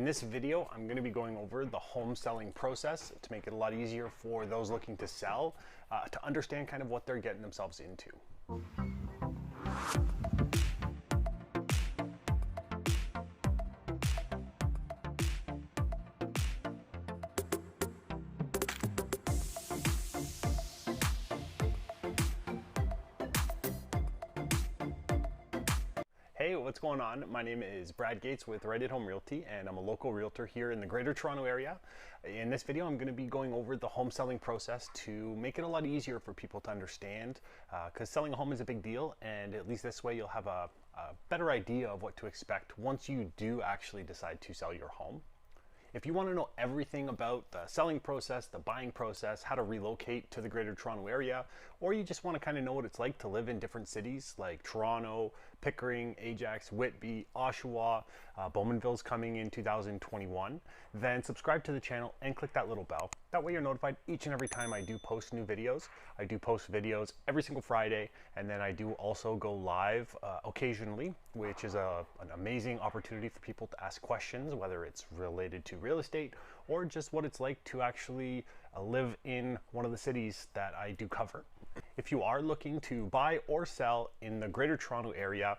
In this video, I'm going to be going over the home selling process to make it a lot easier for those looking to sell, to understand kind of what they're getting themselves into. Hey, what's going on? My name is Brad Goetz with Right at Home Realty, and I'm a local realtor here in the Greater Toronto area. In this video, I'm going to be going over the home selling process to make it a lot easier for people to understand, because selling a home is a big deal, and at least this way you'll have a better idea of what to expect once you do actually decide to sell your home. If you want to know everything about the selling process, the buying process, how to relocate to the Greater Toronto area, or you just want to kind of know what it's like to live in different cities like Toronto, Pickering, Ajax, Whitby, Oshawa, Bowmanville's coming in 2021, then subscribe to the channel and click that little bell. That way you're notified each and every time I do post new videos. I do post videos every single Friday, and then I do also go live occasionally, which is an amazing opportunity for people to ask questions, whether it's related to real estate or just what it's like to actually live in one of the cities that I do cover. If you are looking to buy or sell in the Greater Toronto area,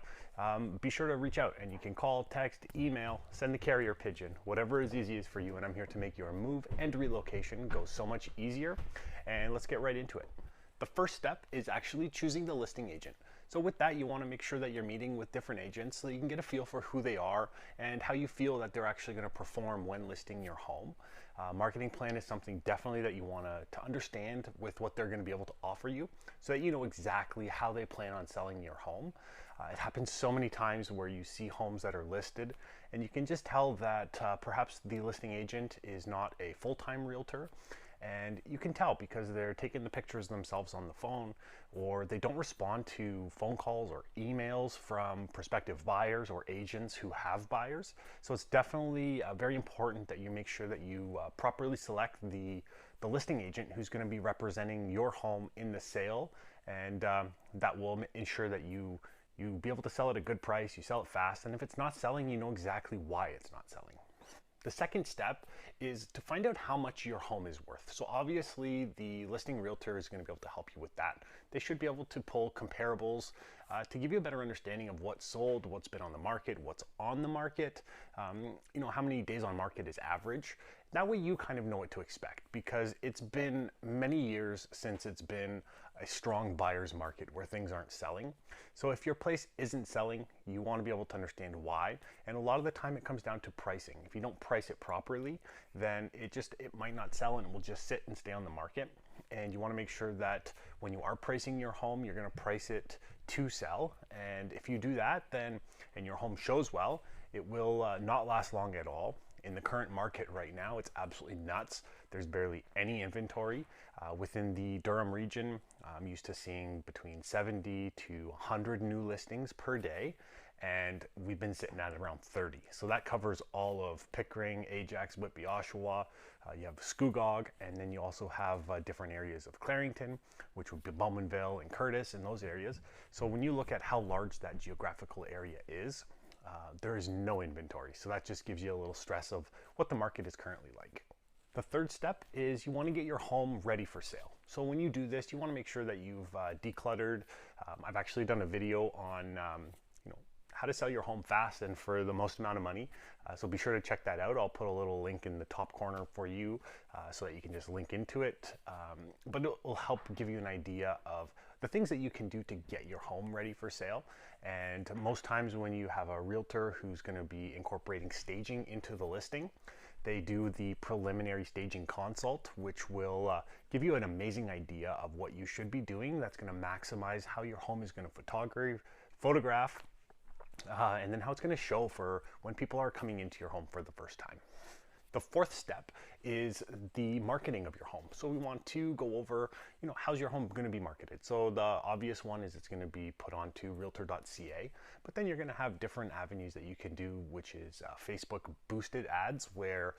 be sure to reach out, and you can call, text, email, send the carrier pigeon, whatever is easiest for you, and I'm here to make your move and relocation go so much easier. And let's get right into it. The first step is actually choosing the listing agent. So with that, you want to make sure that you're meeting with different agents so that you can get a feel for who they are and how you feel that they're actually going to perform when listing your home. Marketing plan is something definitely that you want to understand with what they're going to be able to offer you so that you know exactly how they plan on selling your home. It happens so many times where you see homes that are listed and you can just tell that perhaps the listing agent is not a full-time realtor. And you can tell because they're taking the pictures themselves on the phone, or they don't respond to phone calls or emails from prospective buyers or agents who have buyers. So it's definitely very important that you make sure that you properly select the listing agent who's going to be representing your home in the sale, and that will ensure that you be able to sell at a good price, you sell it fast, and if it's not selling, you know exactly why it's not selling. The second step is to find out how much your home is worth. So obviously the listing realtor is going to be able to help you with that. They should be able to pull comparables to give you a better understanding of what's sold, what's been on the market, what's on the market, you know, how many days on market is average. That way you kind of know what to expect, because it's been many years since it's been a strong buyer's market where things aren't selling. So if your place isn't selling, you want to be able to understand why. And a lot of the time it comes down to pricing. If you don't price it properly, then it might not sell and it will just sit and stay on the market. And you want to make sure that when you are pricing your home, you're going to price it to sell. And if you do that, then, and your home shows well, it will not last long at all. In the current market right now, it's absolutely nuts. There's barely any inventory. Within the Durham region, I'm used to seeing between 70 to 100 new listings per day, and we've been sitting at around 30. So that covers all of Pickering, Ajax, Whitby, Oshawa. You have Scugog, and then you also have different areas of Clarington, which would be Bowmanville and Curtis and those areas. So when you look at how large that geographical area is, there is no inventory. So that just gives you a little stress of what the market is currently like. The third step is you want to get your home ready for sale. So when you do this, you want to make sure that you've decluttered. I've actually done a video on how to sell your home fast and for the most amount of money. So be sure to check that out. I'll put a little link in the top corner for you so that you can just link into it. But it will help give you an idea of the things that you can do to get your home ready for sale. And most times when you have a realtor who's going to be incorporating staging into the listing, they do the preliminary staging consult, which will give you an amazing idea of what you should be doing. That's going to maximize how your home is going to photograph, and then how it's going to show for when people are coming into your home for the first time. The fourth step is the marketing of your home. So we want to go over, how's your home going to be marketed? So the obvious one is it's going to be put onto realtor.ca, but then you're going to have different avenues that you can do, which is Facebook boosted ads, where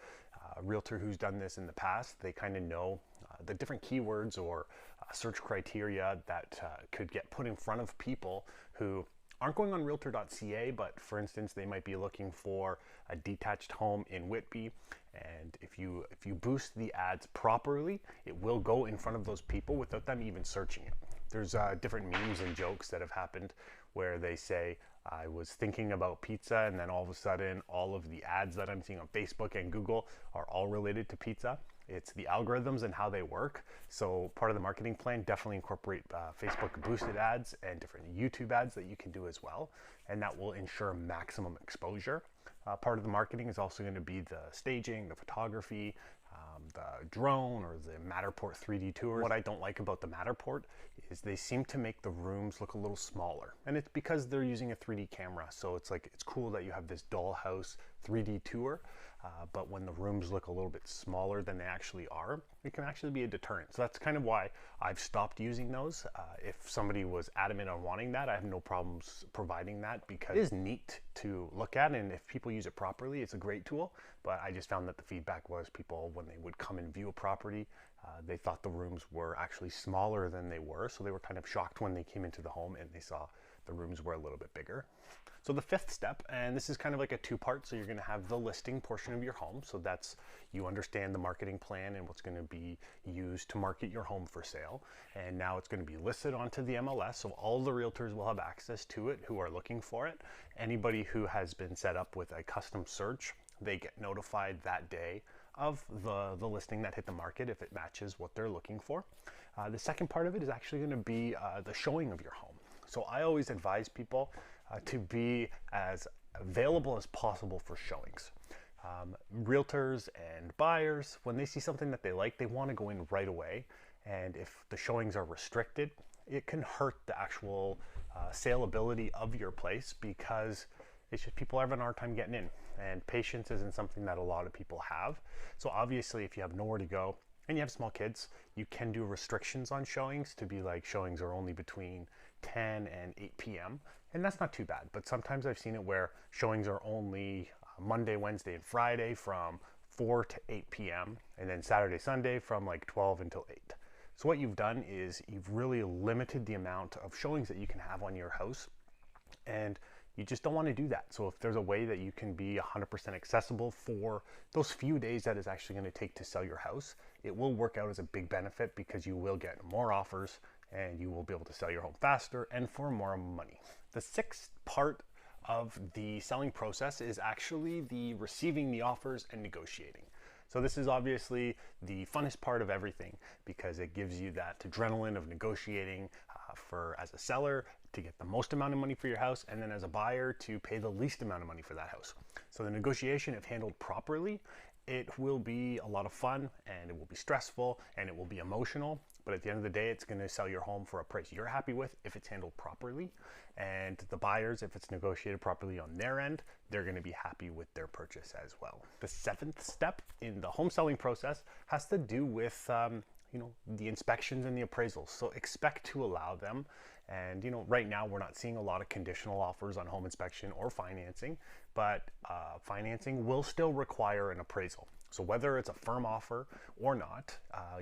a realtor who's done this in the past, they kind of know the different keywords or search criteria that could get put in front of people who aren't going on realtor.ca, but for instance, they might be looking for a detached home in Whitby. And if you boost the ads properly, it will go in front of those people without them even searching it. There's different memes and jokes that have happened where they say, I was thinking about pizza, and then all of a sudden, all of the ads that I'm seeing on Facebook and Google are all related to pizza. It's the algorithms and how they work. So part of the marketing plan, definitely incorporate Facebook boosted ads and different YouTube ads that you can do as well. And that will ensure maximum exposure. Part of the marketing is also going to be the staging, the photography, the drone, or the Matterport 3D tours. What I don't like about the Matterport is they seem to make the rooms look a little smaller, and it's because they're using a 3D camera. So it's like, it's cool that you have this dollhouse 3D tour, but when the rooms look a little bit smaller than they actually are, it can actually be a deterrent. So that's kind of why I've stopped using those. If somebody was adamant on wanting that, I have no problems providing that, because it is neat to look at, and if people use it properly, it's a great tool. But I just found that the feedback was people, when they would come and view a property, they thought the rooms were actually smaller than they were. So they were kind of shocked when they came into the home and they saw the rooms were a little bit bigger. So the fifth step, and this is kind of like a two-part, so you're going to have the listing portion of your home. So that's, you understand the marketing plan and what's going to be used to market your home for sale. And now it's going to be listed onto the MLS, so all the realtors will have access to it who are looking for it. Anybody who has been set up with a custom search, they get notified that day of the listing that hit the market if it matches what they're looking for. The second part of it is actually going to be the showing of your home. So I always advise people to be as available as possible for showings. Realtors and buyers, when they see something that they like, they want to go in right away. And if the showings are restricted, it can hurt the actual saleability of your place, because it's just people are having a hard time getting in, and patience isn't something that a lot of people have. So obviously, if you have nowhere to go and you have small kids, you can do restrictions on showings to be like, showings are only between 10 and 8 p.m. And that's not too bad. But sometimes I've seen it where showings are only Monday, Wednesday, and Friday from 4 to 8 p.m. and then Saturday, Sunday from like 12 until 8. So what you've done is you've really limited the amount of showings that you can have on your house, and you just don't want to do that. So if there's a way that you can be 100% accessible for those few days that is actually going to take to sell your house, it will work out as a big benefit, because you will get more offers and you will be able to sell your home faster and for more money. The sixth part of the selling process is actually the receiving the offers and negotiating. So this is obviously the funnest part of everything, because it gives you that adrenaline of negotiating as a seller to get the most amount of money for your house, and then as a buyer to pay the least amount of money for that house. So the negotiation, if handled properly, it will be a lot of fun, and it will be stressful, and it will be emotional. But at the end of the day, it's going to sell your home for a price you're happy with if it's handled properly. And the buyers, if it's negotiated properly on their end, they're going to be happy with their purchase as well. The seventh step in the home selling process has to do with the inspections and the appraisals. So expect to allow them. And right now we're not seeing a lot of conditional offers on home inspection or financing, but financing will still require an appraisal. So whether it's a firm offer or not,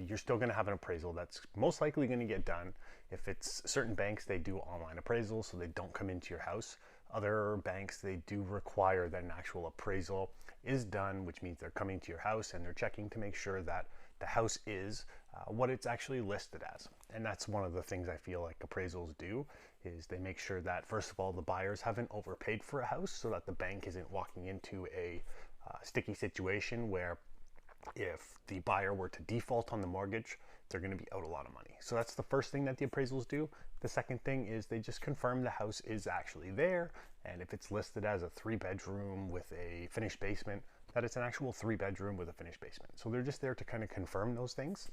you're still going to have an appraisal that's most likely going to get done. If it's certain banks, they do online appraisals, so they don't come into your house. Other banks, they do require that an actual appraisal is done, which means they're coming to your house and they're checking to make sure that the house is what it's actually listed as. And that's one of the things I feel like appraisals do, is they make sure that, first of all, the buyers haven't overpaid for a house, so that the bank isn't walking into a sticky situation where if the buyer were to default on the mortgage, they're going to be out a lot of money. So that's the first thing that the appraisals do. The second thing is they just confirm the house is actually there, and if it's listed as a 3-bedroom with a finished basement, that it's an actual 3-bedroom with a finished basement. So they're just there to kind of confirm those things.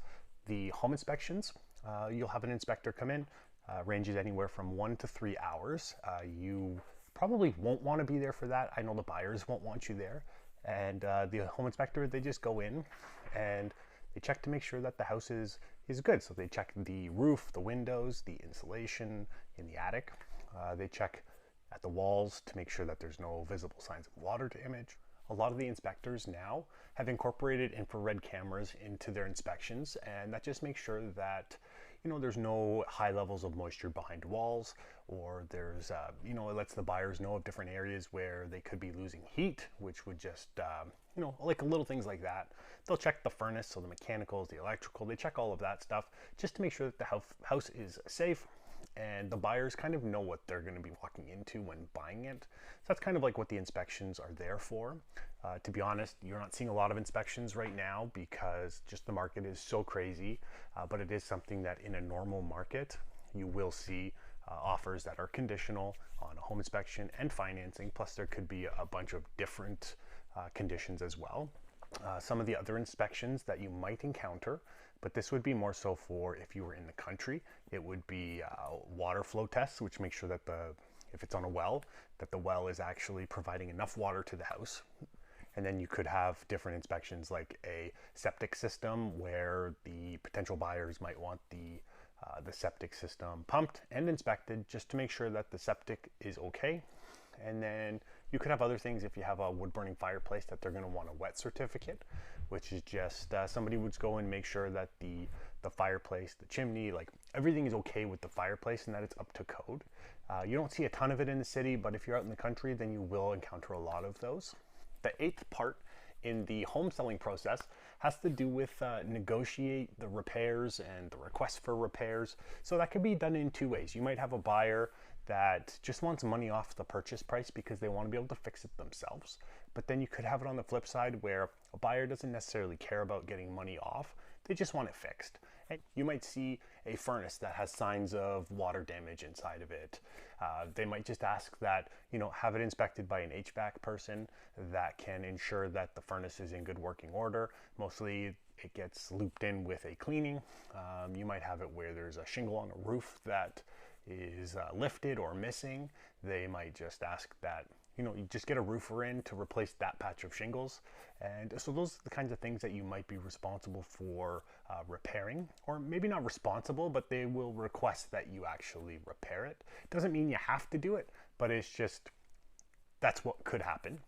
The home inspections, you'll have an inspector come in, ranges anywhere from 1 to 3 hours. You probably won't want to be there for that. I know the buyers won't want you there. And the home inspector, they just go in and they check to make sure that the house is good. So they check the roof, the windows, the insulation in the attic. They check at the walls to make sure that there's no visible signs of water damage. A lot of the inspectors now have incorporated infrared cameras into their inspections, and that just makes sure that there's no high levels of moisture behind walls, or there's, it lets the buyers know of different areas where they could be losing heat, which would just, like little things like that. They'll check the furnace, so the mechanicals, the electrical, they check all of that stuff just to make sure that the house is safe, and the buyers kind of know what they're going to be walking into when buying it. So that's kind of like what the inspections are there for. To be honest, you're not seeing a lot of inspections right now because just the market is so crazy, but it is something that in a normal market you will see offers that are conditional on a home inspection and financing, plus there could be a bunch of different conditions as well. Some of the other inspections that you might encounter, but this would be more so for if you were in the country, it would be water flow tests, which make sure that if it's on a well, that the well is actually providing enough water to the house. And then you could have different inspections like a septic system, where the potential buyers might want the septic system pumped and inspected just to make sure that the septic is okay. And then you could have other things if you have a wood burning fireplace that they're going to want a wet certificate, which is just somebody would go and make sure that the fireplace, the chimney, like everything is okay with the fireplace and that it's up to code. You don't see a ton of it in the city, but if you're out in the country, then you will encounter a lot of those. The eighth part in the home selling process has to do with negotiate the repairs and the request for repairs. So that could be done in two ways. You might have a buyer that just wants money off the purchase price because they want to be able to fix it themselves. But then you could have it on the flip side where a buyer doesn't necessarily care about getting money off. They just want it fixed. And you might see a furnace that has signs of water damage inside of it. They might just ask that, have it inspected by an HVAC person that can ensure that the furnace is in good working order. Mostly it gets looped in with a cleaning. You might have it where there's a shingle on a roof that is lifted or missing. They might just ask that you just get a roofer in to replace that patch of shingles. And so those are the kinds of things that you might be responsible for repairing, or maybe not responsible, but they will request that you actually repair it. Doesn't mean you have to do it, but it's just, that's what could happen.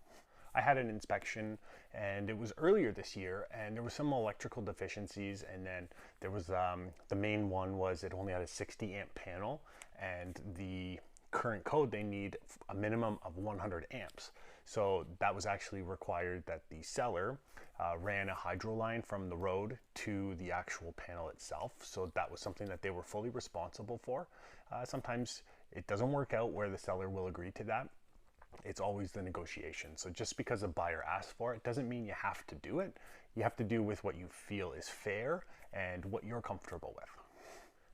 I had an inspection and it was earlier this year, and there was some electrical deficiencies, and then there was the main one was it only had a 60 amp panel, and the current code they need a minimum of 100 amps. So that was actually required that the seller ran a hydro line from the road to the actual panel itself. So that was something that they were fully responsible for. Sometimes it doesn't work out where the seller will agree to that. It's always the negotiation. So just because a buyer asks for it doesn't mean you have to do it. You have to do with what you feel is fair and what you're comfortable with.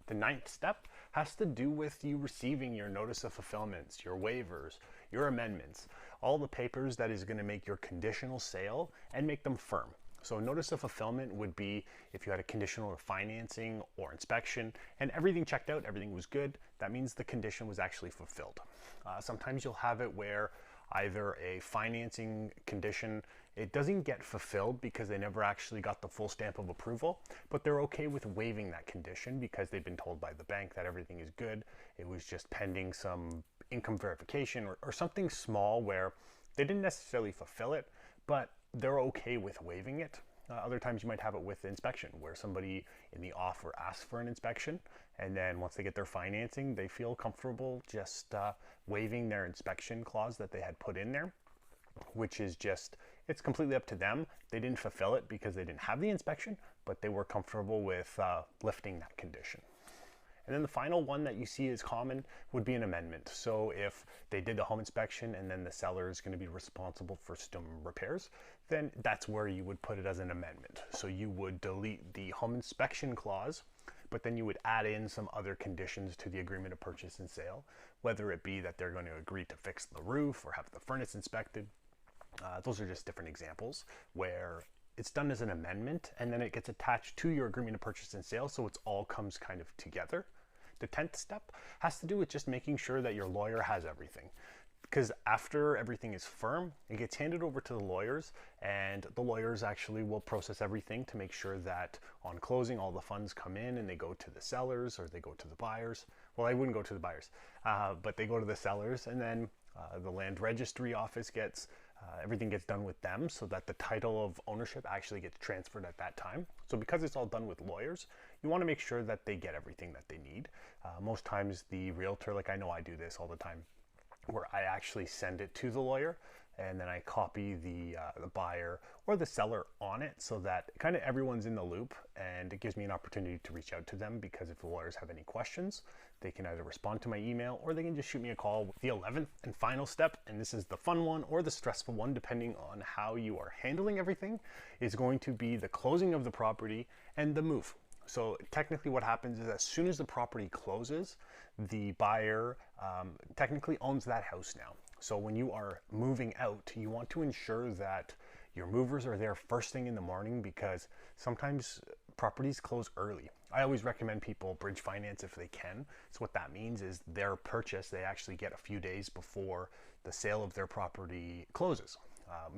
The ninth step has to do with you receiving your notice of fulfillments, your waivers, your amendments, all the papers that is going to make your conditional sale and make them firm. So notice of fulfillment would be if you had a conditional financing or inspection and everything checked out, everything was good, that means the condition was actually fulfilled. Sometimes you'll have it where either a financing condition, it doesn't get fulfilled because they never actually got the full stamp of approval, but they're okay with waiving that condition because they've been told by the bank that everything is good. It was just pending some income verification or something small where they didn't necessarily fulfill it, but they're okay with waiving it. Other times you might have it with inspection where somebody in the offer asks for an inspection, and then once they get their financing, they feel comfortable just waiving their inspection clause that they had put in there, which is just, it's completely up to them. They didn't fulfill it because they didn't have the inspection, but they were comfortable with lifting that condition. And then the final one that you see is common would be an amendment. So if they did the home inspection and then the seller is going to be responsible for some repairs, then that's where you would put it as an amendment. So you would delete the home inspection clause, but then you would add in some other conditions to the agreement of purchase and sale, whether it be that they're going to agree to fix the roof or have the furnace inspected. Those are just different examples where it's done as an amendment and then it gets attached to your agreement of purchase and sale, so it all comes kind of together. The 10th step has to do with just making sure that your lawyer has everything. Because after everything is firm, it gets handed over to the lawyers, and the lawyers actually will process everything to make sure that on closing all the funds come in and they go to the sellers or they go to the buyers. Well, I wouldn't go to the buyers, but they go to the sellers, and then the land registry office gets everything gets done with them so that the title of ownership actually gets transferred at that time. So because it's all done with lawyers, you want to make sure that they get everything that they need. Most times the realtor, like I know I do this all the time, where I actually send it to the lawyer and then I copy the buyer or the seller on it so that kind of everyone's in the loop, and it gives me an opportunity to reach out to them, because if the lawyers have any questions, they can either respond to my email or they can just shoot me a call. The 11th and final step, and this is the fun one or the stressful one depending on how you are handling everything, is going to be the closing of the property and the move. So technically what happens is, as soon as the property closes, the buyer technically owns that house now. So when you are moving out, you want to ensure that your movers are there first thing in the morning, because sometimes properties close early. I always recommend people bridge finance if they can. So what that means is their purchase, they actually get a few days before the sale of their property closes,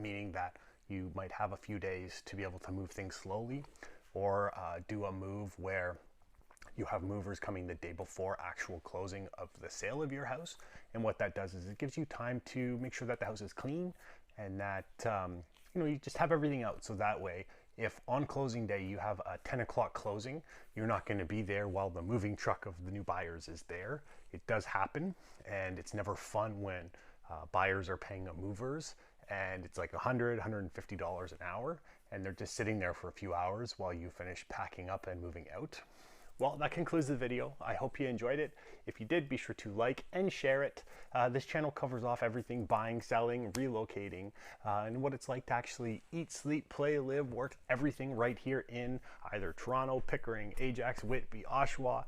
meaning that you might have a few days to be able to move things slowly, or do a move where you have movers coming the day before actual closing of the sale of your house. And what that does is it gives you time to make sure that the house is clean, and that you just have everything out. So that way, if on closing day you have a 10 o'clock closing, you're not going to be there while the moving truck of the new buyers is there. It does happen, and it's never fun when buyers are paying movers and it's like $100, $150 an hour, and they're just sitting there for a few hours while you finish packing up and moving out. Well, that concludes the video. I hope you enjoyed it. If you did, be sure to like and share it. This channel covers off everything buying, selling, relocating, and what it's like to actually eat, sleep, play, live, work, everything right here in either Toronto, Pickering, Ajax, Whitby, Oshawa,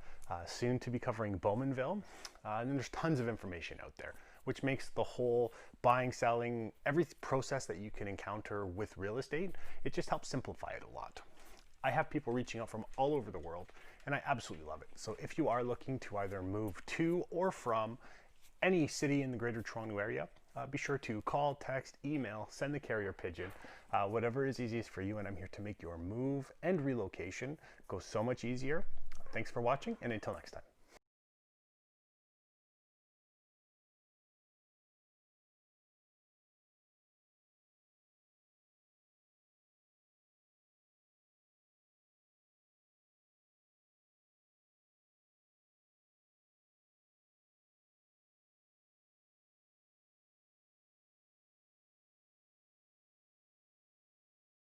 soon to be covering Bowmanville. And then there's tons of information out there, which makes the whole buying, selling, every process that you can encounter with real estate, it just helps simplify it a lot. I have people reaching out from all over the world, and I absolutely love it. So if you are looking to either move to or from any city in the Greater Toronto Area, be sure to call, text, email, send the carrier pigeon, whatever is easiest for you, and I'm here to make your move and relocation go so much easier. Thanks for watching, and until next time.